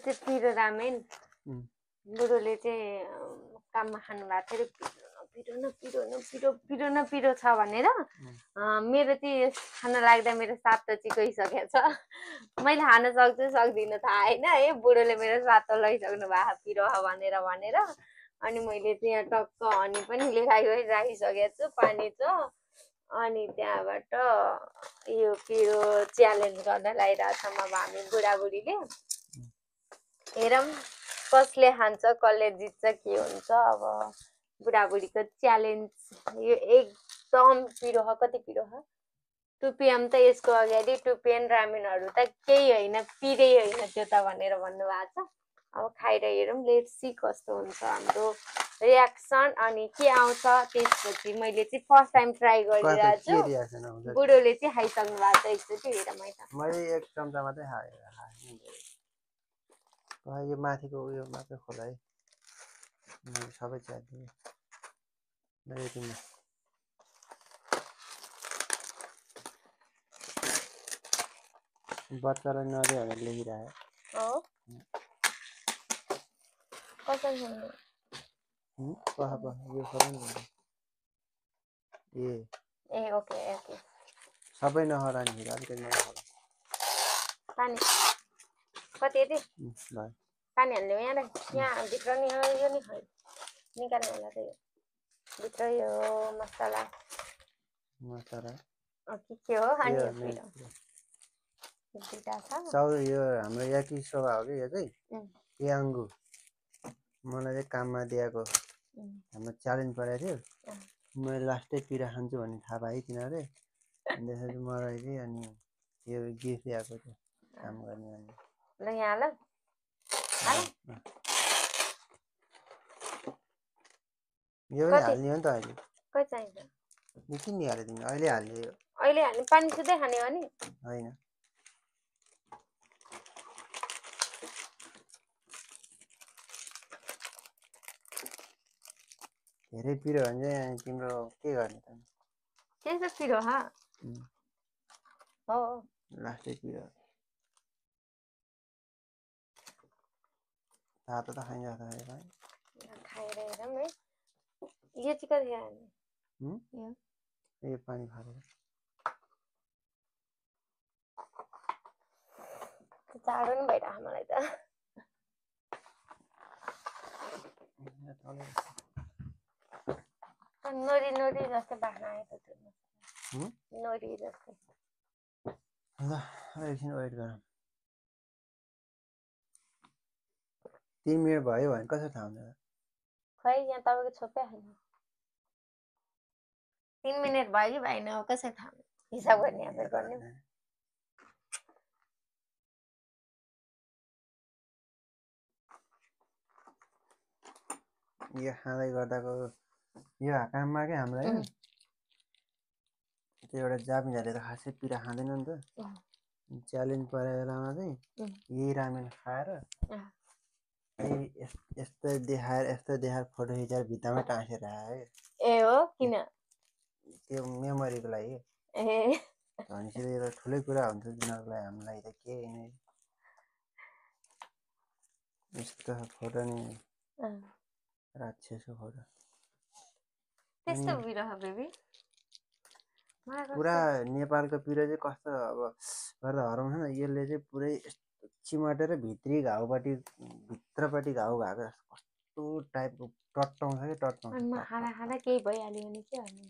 चाहिँ पिरो रामेन बुढोले चाहिँ काममा खानु भएको थियो पिरो छ भनेर मेरो चाहिँ खान लाग्दा मेरो स्वाद त चिकाइसकेको छ मैले खान सक्छु सक्दिनँ थाहा होइन है बुढोले मेरो स्वाद त लैसक्नु भएको पिरो भनेर अनि मैले चाहिँ टक्क अनि पनि राखिसकेको छु पानी छ अनि त्यहाँबाट यो पिरो च्यालेन्ज गर्न लागिरहेको छौँ अब हामी बुढाबुढीले हेरौँ कसले खान्छ कसले जित्छ के हुन्छ अब बुढाबुढीको च्यालेन्ज यो एकदम पिरो हो कति पिरो हो 2 PM त यसको अगाडि 2 PM रामेनहरू त केही होइन पिरै होइन त्यो त भनेर भन्नुभएको छ अब खाएर हेरौँ लेट्स सी कस्तो हुन्छ हाम्रो रियाक्सन अनि के आउँछ त्यसपछि मैले चाहिँ फर्स्ट टाइम ट्राई गरिरहेको छु बुढोले चाहिँ खाइसक्नु भएको छ एकचोटि हेरौँ है त मैले एक चम्चा मात्रै खाएँ यो माथिको उयो मात्रै खोला है सबै च्यादिए बच्चालाई नदिए भनेर लेखिरहेको हो कसरी सुन्नु यो खोला नि ए ओके ओके सबै नखरानी अलिकति नखरा पानी कति यति पानी हाल्ने यहाँ भित्र नि यो नि खै निकाल्नु होला त यो भित्र यो मसला के हो अनि यो हाम्रो याकी शोभा हो कि यो चाहिँ याङ्गु मलाई चाहिँ काममा दिएको हाम्रो च्यालेन्ज परेको थियो मैले लास्टै पिरा खान्छु भन्ने थाहा पाएँ तिनीहरूले अनि त्यसपछि मलाई चाहिँ अनि यो गिफ्ट दिएको थियो काम गर्ने अनि ल यहाँ ल यो पनि हाल्ने हो नि त अहिले कति चाहिन्छ किन हाल्यो तिमी अहिले हाल्ने अहिले हाल्ने पानी सुधै खाने हो नि होइन धेरै पिरो भने चाहिँ तिम्रो के गर्ने त त्यस्तो पिरो हो लास्टै पिरो तातो त खाइन्छ खाएर हेरौँ है यो चाहिँ कति खाने यो पानी फालेर चाँडो नि भइरहेको मलाई त नोरी नोरी जस्तै बाख्ना आयो त नोरी जस्तै ल एकछिन वेट गरौँ 3 मिनट भयो भने कसरी थाहा हुन्छ खै यहाँ तपाईँको छोपै हाल्नु 3 मिनट भयो कि भएन कसरी थाहा हुन्छ हिसाब गर्ने अब गर्ने यो खाँदै गर्दाको यो काममा क्या हामीलाई त्यो एउटा जापानिजहरूले त खासै पिरा खाँदैन नि त च्यालेन्ज परेको बेलामा चाहिँ यही रामेन खाएर यस्तो देखाएर फोटो खिचेर भित्तामै टाँसेर आयो ए हो किन त्यो मेमोरीको लागि भनेपछि एउटा ठुलै कुरा हुन्छ तिनीहरूको लागि हामीलाई त के होइन यस्तो फोटो नि राक्षसको फोटो त्यस्तो बिरह बेबी पुरा नेपालको पिरो चाहिँ कस्तो अब गर्दा हराउँछ नि यसले चाहिँ पुरै चिमटेर भित्रपट्टि घाउ भएको कस्तो टाइपको टट्टाउँछ कि टट्टाउँछ खाँदा केही भइहाल्यो भने के हानी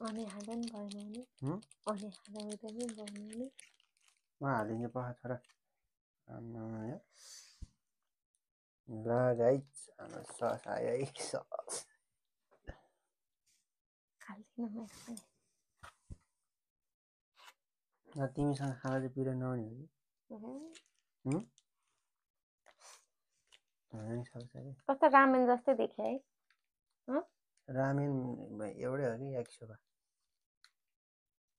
अनि खाँदा नि भएन भने अनि खाँदा हुँदा नि भएन भने म हालिदिन्छु पख छोरा ल गाइस हाम्रो सस आयो है सस तिमीसँग खाँदा चाहिँ पिरो नहुने हो कि कस्तो रामेन जस्तै देखे है रामेन एउटै हो कि याकिसोबा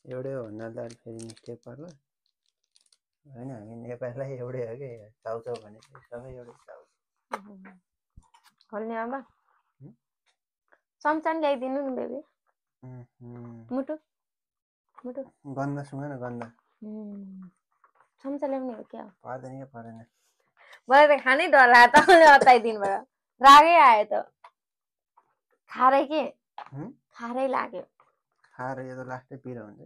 एउटै हो भन्दा त फेरि मिस्टेक पर्ला होइन हामी नेपाललाई एउटै हो कि चाउचाउ भने सबै एउटै चाउचाउ खोल्ने अब चम्चा नि ल्याइदिनु नि बेबी मुटु गन्दा सुँग न गन्दा चम्चा ल्याउने हो क्या पर्दैन क्या पर्दैन मलाई त खानै डर लाग्यो तपाईँले अताइदिनु भयो रागै आयो त खारै के खारै लाग्यो खाएर यो त लास्टै पिरो हुन्छ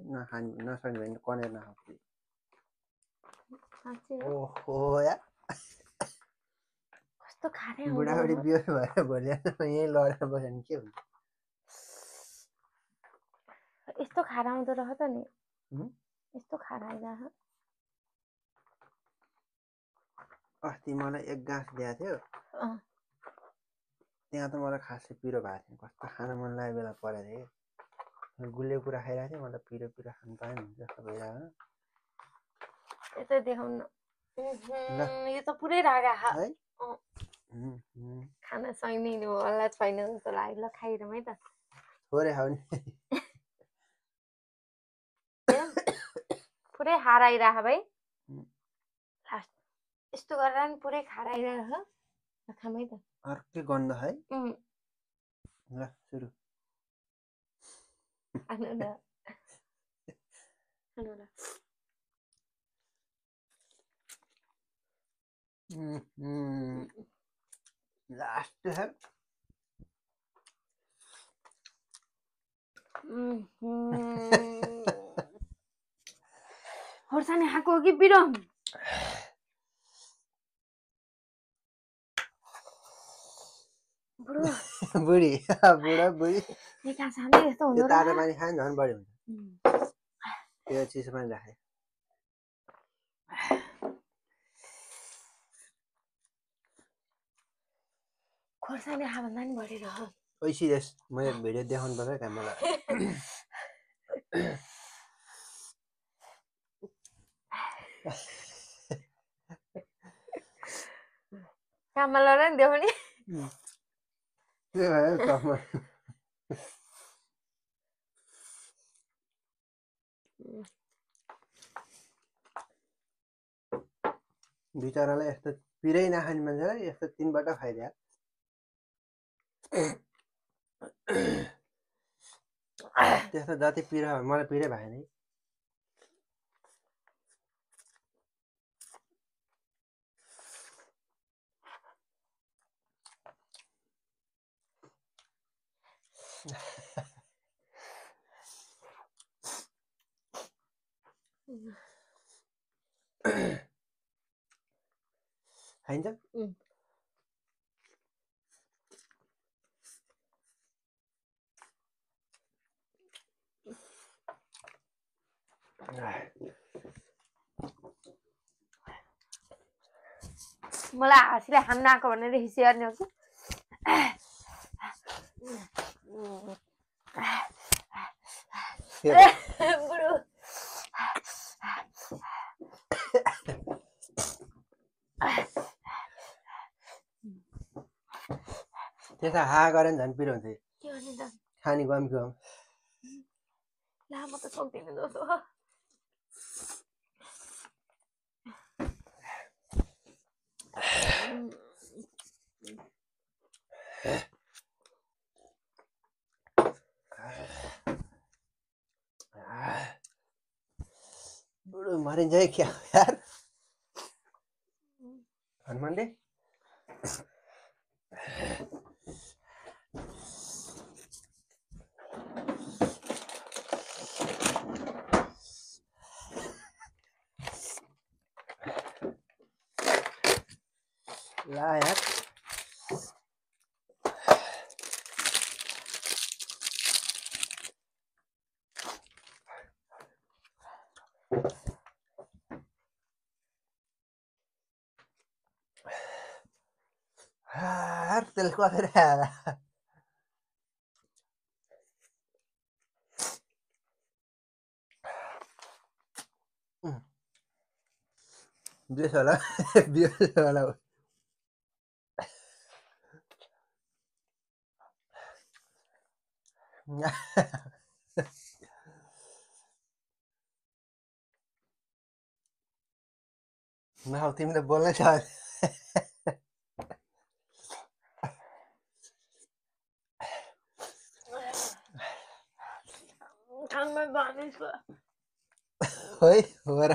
नसक्ने भने कनेर नखाऊ ओहो या कस्तो खारै बुढाबुढी बिहोस भएर भोलि यहीँ लडेर बस्यो भने के हुन्छ यस्तो खारा आउँदो रह त नि यस्तो खारा आइरह अस्ति मलाई एक गाँस दिएको थियो त्यहाँ त मलाई खासै पिरो भएको थियो कस्तो खान मन लागेको बेला परेको थियो गुलियो कुरा खाइरहेको थिएँ मलाई पिरो पिरो खानु पाएँ नि जस्तो भइरहेको यता देखाउनु यो त पुरै रागा है खाना सक्ने होला छैन जस्तो लाग्यो ल खाइरहँ है त थोरै खाऊ नि पुरै खारा आइरह भाइ यस्तो गरेर नि पुरै खारा आइरह खाम है त अर्कै गन्ध है ल सुरु लास्ट है खोर्सानी खाएको हो कि पिरो बुढी बुढा बुढी त्यो तातो पानी खायो झन् बढी हुन्छ त्यो चिसो पानी राखे खोर्सानी खा भन्दा नि बढी रह ओइ सिरियस मैले भिडियो देखाउनु पर्छ क्या मलाई काममा लड नि देखाउने बिचरालाई यस्तो पिरै नखाने मान्छेलाई यस्तो 3 पल्ट खाइदिया त्यस्तो जति पिरो मलाई पिरै भएन खाइन्छ मलाई हाँसीले खान आएको भनेर हिँड्ने हो कि बुढो त्यसो हा गरेर झन् पिरो हुन्छ खाने गम गम ला म त सक्दिनँ जस्तो बुढो मरिन्छ है क्या यार हनुमानले ला यार तेल कसेर आएर बिस होला बिस होला नखाऊ तिमी त बोल्नै छ खोइ हो र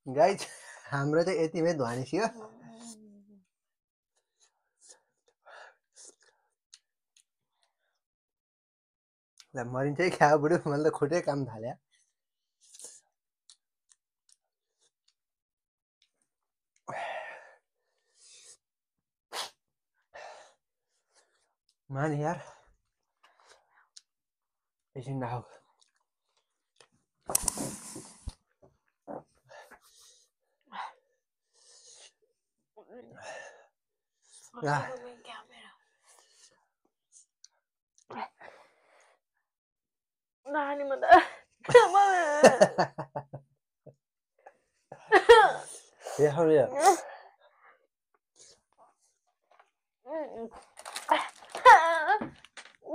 गाइज हाम्रो चाहिँ यतिमै ध्वनि थियो ल मरिन्छै खा बुढो मैले त खुटै काम थाल्यो मान यार एकछिन राख नानी म त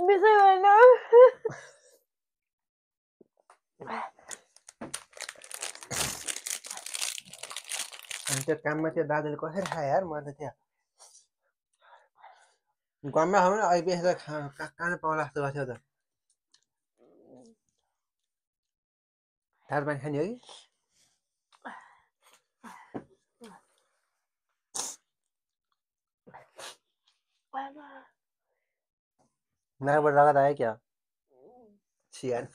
बिसै भएन अनि त्यो काममा त्यो दाजुले कसरी खायो यार म त त्यहाँ घरमा खाउँ न आइपिएस त कहाँ पाउला जस्तो भएको थियो त थाल पानी खाने हो कि नाकबाट रगत आयो क्या सियान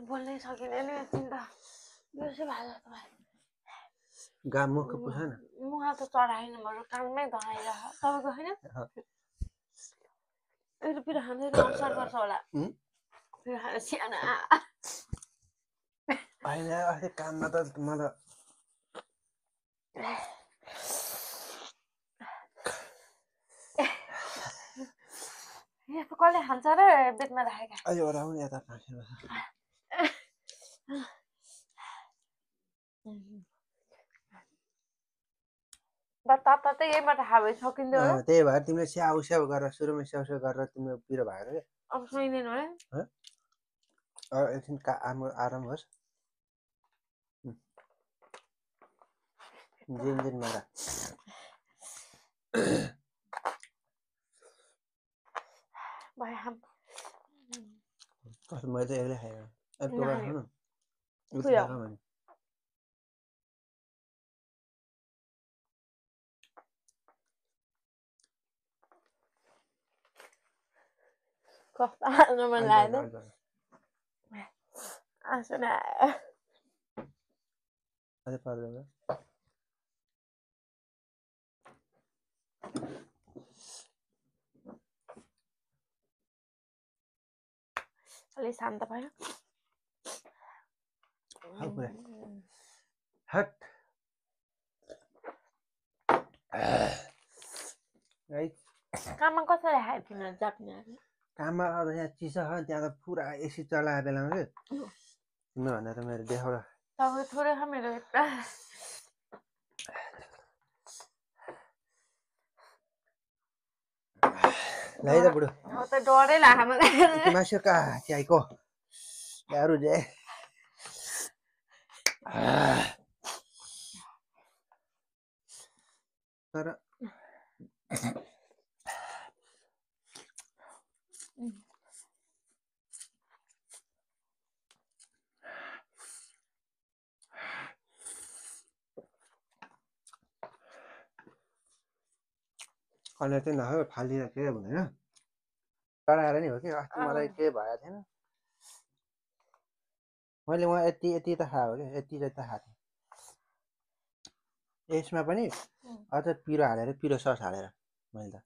बोल्नै सकिँदैन एकछिन त बिर्सै भयो जस्तो भयो गा मुखको पुछ न मुख त चढाएन मेरो कानमै धराइरह तपाईँको होइन यसले पिरो खाँदै असर गर्छ होला पिरो खाएर सानो होइन अस्ति काममा त मलाई यस्तो कसले खान्छ र बेदमा राखेका अहिले ओराउनु यता फाँसेर तातो यहीबाट खायो भने सकिँदैन होला त्यही भएर तिमीले स्याउ स्याउ गरेर सुरुमा स्याउ स्याउ गरेर तिम्रो पिरो भएको क्या अब सकिँदैन होला एकछिन आराम होस् जिन मारा मैले त एक्लै खाएँ अर्को बेला खानु कस्तो हाल्नु मन लाग्यो आँसु नआयो अझै पर्दैन अलि शान्त भयो हट काममा कसरी खायो तिमीहरू जाप्नेहरू काममा अब यहाँ चिसो छ त्यहाँ त पुरा एसी चलाएको बेलामा कि तिम्रो भन्दा त मेरो देखाउला तपाईँ थोरै छ मेरो एउटा लाई त बुढो अब त डरै लाग्यो मलाई मासु कहाँ चियाइको यारु जे तर कहिले चाहिँ नखायो फालिएर के हुँदैन टढाएर नि हो कि अस्ति मलाई के भएको थिएन मैले उहाँ यति यति त खाएको क्या यति चाहिँ त खाएको थिएँ यसमा पनि अझ पिरो हालेर पिरो सस हालेर मैले त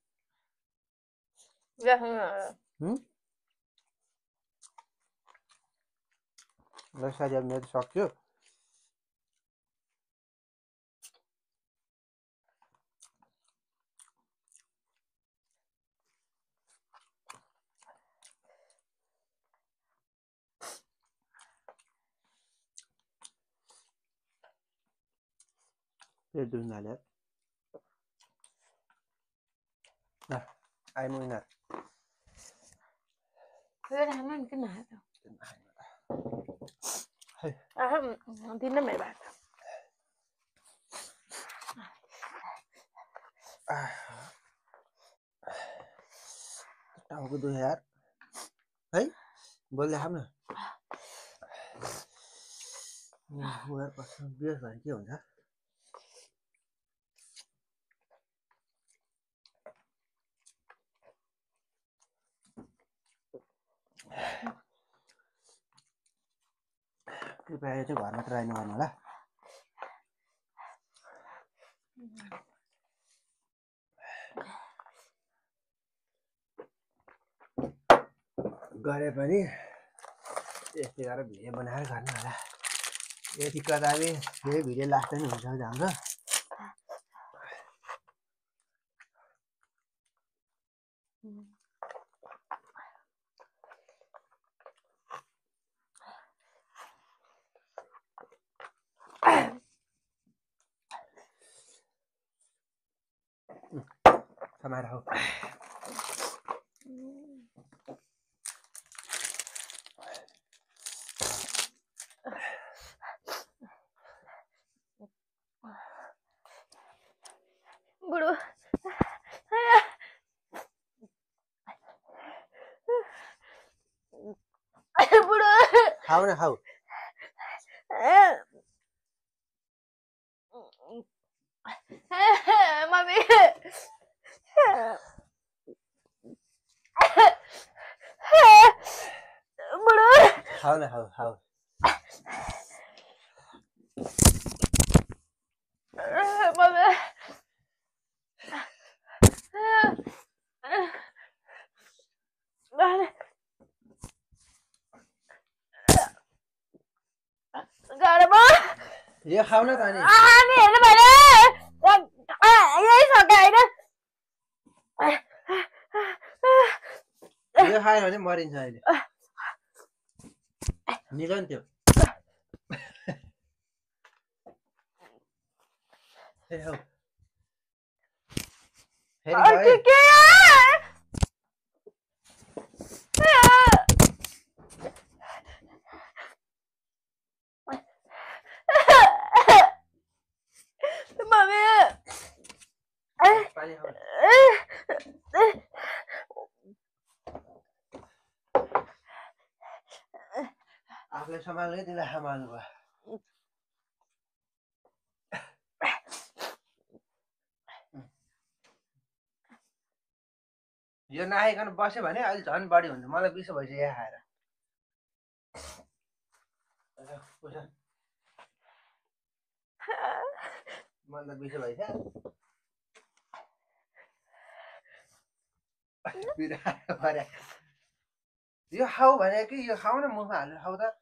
साथी अब मेरो सक्यो पेट दुख्न थाल्यो आइ मुइनर दिन मेरो भात टाउको दुख्यो यार है बोल्दै खाऊ न उनीहरू बिहोस भने के हुन्छ कृपया यो चाहिँ घरमा ट्राई नगर्नु होला गरे पनि यस्तै गरेर भिडियो बनाएर गर्नु होला यति कदापि यही भिडियो लास्ट पनि हुन्छ हाम्रो समाएर हो बुढो बुढो खाऊ न खाऊ मम्मी बुढो खाऊ न खाऊ खाऊ मम्मी घरमा यो खाऊ न त अनि अनि हेर्नु भने यही सके होइन यो खायो भने मरिन्छ अहिले निलो नि त्यो फेरि खाऊ फेरि आफूले सम्हाल्ने तिमीलाई सम्हाल्नु भयो यो नआइकन बस्यो भने अहिले झन् बढी हुन्छ मलाई बिसो भइसक्यो यहाँ खाएर मलाई त बिसो भइसक्यो यो खाऊ भने कि यो खाऊ न मुखमा हालेर खाऊ त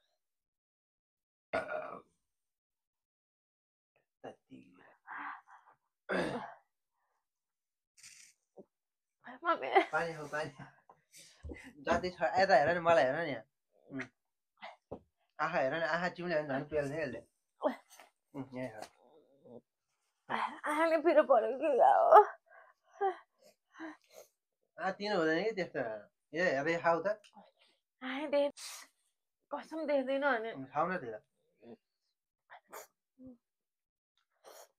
पानी खाऊ पानी जति छ यता हेर नि मलाई हेर नि यहाँ आँखा हेर नि आँखा चिम्ल्यो भने झन् पेल्छ यसले आँखाले पिरो पऱ्यो कि तिनो हुँदैन कि त्यस्तो यो हेर्दै खाऊ त कसम देख्दैन भने खाऊ न त्यो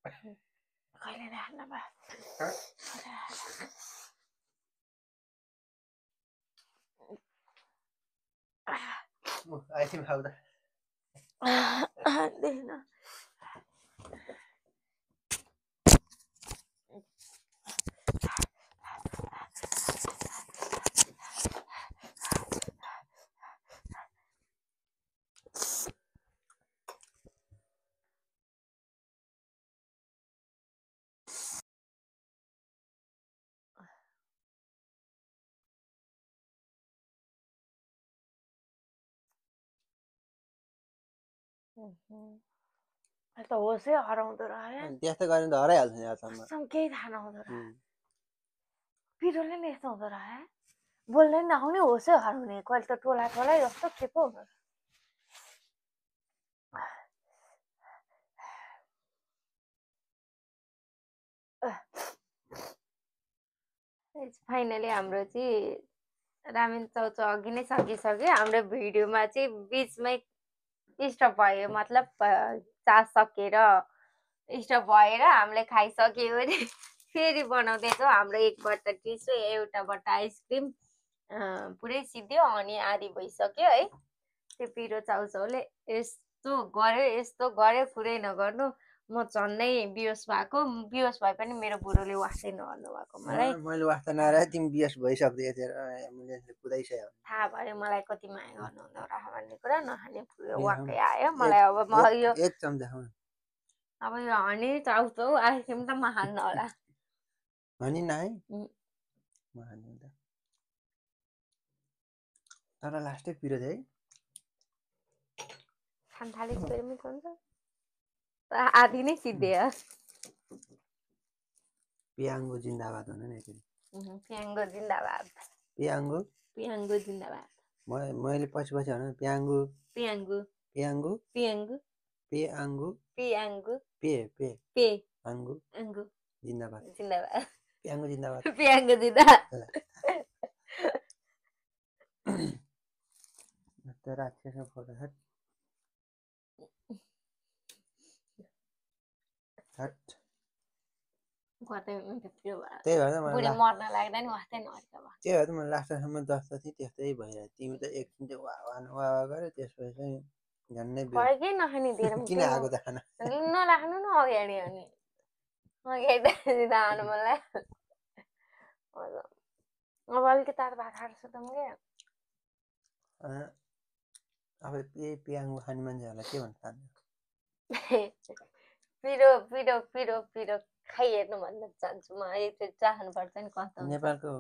कहिले राख्न भयो आइसक्रिम खाऊ त देख्न त होसै हराउँदो रह्यो त्यस्तो गर्नु त हराइहाल्छ यहाँसम्म केही थाहा नहुँदो रह्यो पिरोले नि यस्तो हुँदो रह्यो बोल्दै नआउने होसै हराउने कहिले त टोला टोला जस्तो के पो हुँदो फाइनली हाम्रो चाहिँ रामेन चाउचाउ अघि नै सकिसक्यो हाम्रो भिडियोमा चाहिँ बिचमै स्टप भयो मतलब चार्ज सकेर स्टप भएर हामीले खाइसक्यो भने फेरि बनाउँदैछौँ हाम्रो एकबाट डिस र एउटाबाट आइसक्रिम पुरै सिद्धियो अनि आधी भइसक्यो है त्यो पिरो चाउचाउले यस्तो गर्यो कुरै नगर्नु म झन्नै बिहोस भए पनि मेरो बुढोले वासै नगर्नु भएको मलाई मैले वास्ता नआएर तिमी बिहोस भइसक्दै एम्बुलेन्सले कुदाइसक्यो थाहा भयो मलाई कति माया गर्नुहुँदो रहेछ भन्ने कुरा नखाने पुरो वाक्कै आयो मलाई अब म यो एक चम्चा खाऊ अब यो हनी चाउचाउ आइसक्रिम त म खान्न होला हनी नखाइ म खान्छु त तर लास्टै पिरो चाहिँ खान थालेपछि फेरि मिठो हुन्छ आधी नै सिद्धेयो पियाङ्गो जिन्दाबाद हुन नि यसरी पियाङ्गो जिन्दाबाद पियाङ्गो जिन्दाबाद मैले पछि भन्नु पियाङ्गो पियाङ्गो पियाङ्गो पियाङ्गो पियाङ्गो पियाङ्गो पे आङ्गो जिन्दाबाद पियाङ्गो जिन्दाबाद त राक्षसको फोटो छ त्यही भएर मलाई लास्टसम्म जस्तो थियो त्यस्तै भइरहेको तिमी त एकछिन चाहिँ वा गऱ्यो त्यसपछि झन्नै किन आएको त खाना नराख्नु न अगाडि अनि खानु मन लाग्यो अब अलिकति तातो भात खाएर सुतौँ क्या अब यही पियाङ्गो खाने मान्छेहरूलाई के भन्छ पिरो पिरो पिरो पिरो खाइहेर्नु भन्न चाहन्छु म चाहनुपर्छ नि कस्तो नेपालको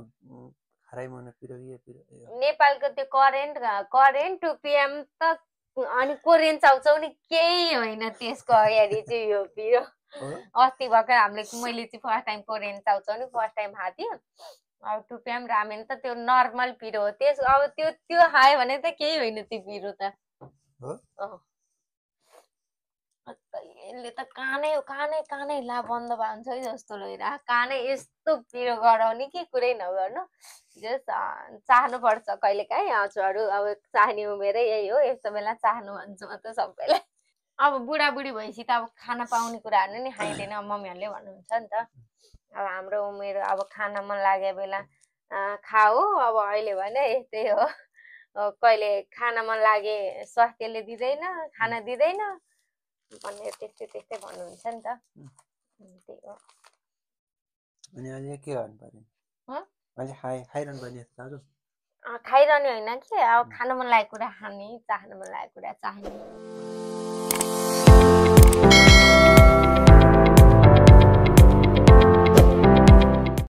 खराइ मन पिरो नेपालको त्यो करेन्ट 2 PM त अनि कोरियन चाउचाउ नि केही होइन त्यसको अगाडि चाहिँ यो पिरो अस्ति भर्खर मैले चाहिँ फर्स्ट टाइम कोरियन चाउचाउ नि फर्स्ट टाइम खाएको थिएँ अब 2 PM रामेन त त्यो नर्मल पिरो हो अब त्यो खायो भने त केही होइन त्यो पिरो त यसले त कानै ला बन्द हुन्छ है जस्तो लैरा कानै यस्तो पिरो गराउने कि कुरै नगर्नु जस्ट चाहनुपर्छ कहिलेकाहीँ हजुरहरू अब चाहने उमेरै यही हो यस्तो बेला चाहनु भन्छु म त सबैलाई अब बुढाबुढी भएपछि त अब खाना पाउने कुराहरू नि खाइँदैन मम्मीहरूले भन्नुहुन्छ नि त अब हाम्रो उमेर अब खाना मन लाग्यो बेला खाऊ अब अहिले भने यस्तै हो कहिले खाना मन लागे स्वास्थ्यले दिँदैन खाना दिँदैन भन्ने त्यस्तै भन्नुहुन्छ नि त त्यही हो अनि अहिले के गर्नु पर्यो अहिले खाइरहनु पर्ने जस्तो खाइरहने होइन कि अब खानु मन लागेको कुरा खाने चाहनु मन लागेको कुरा चाहने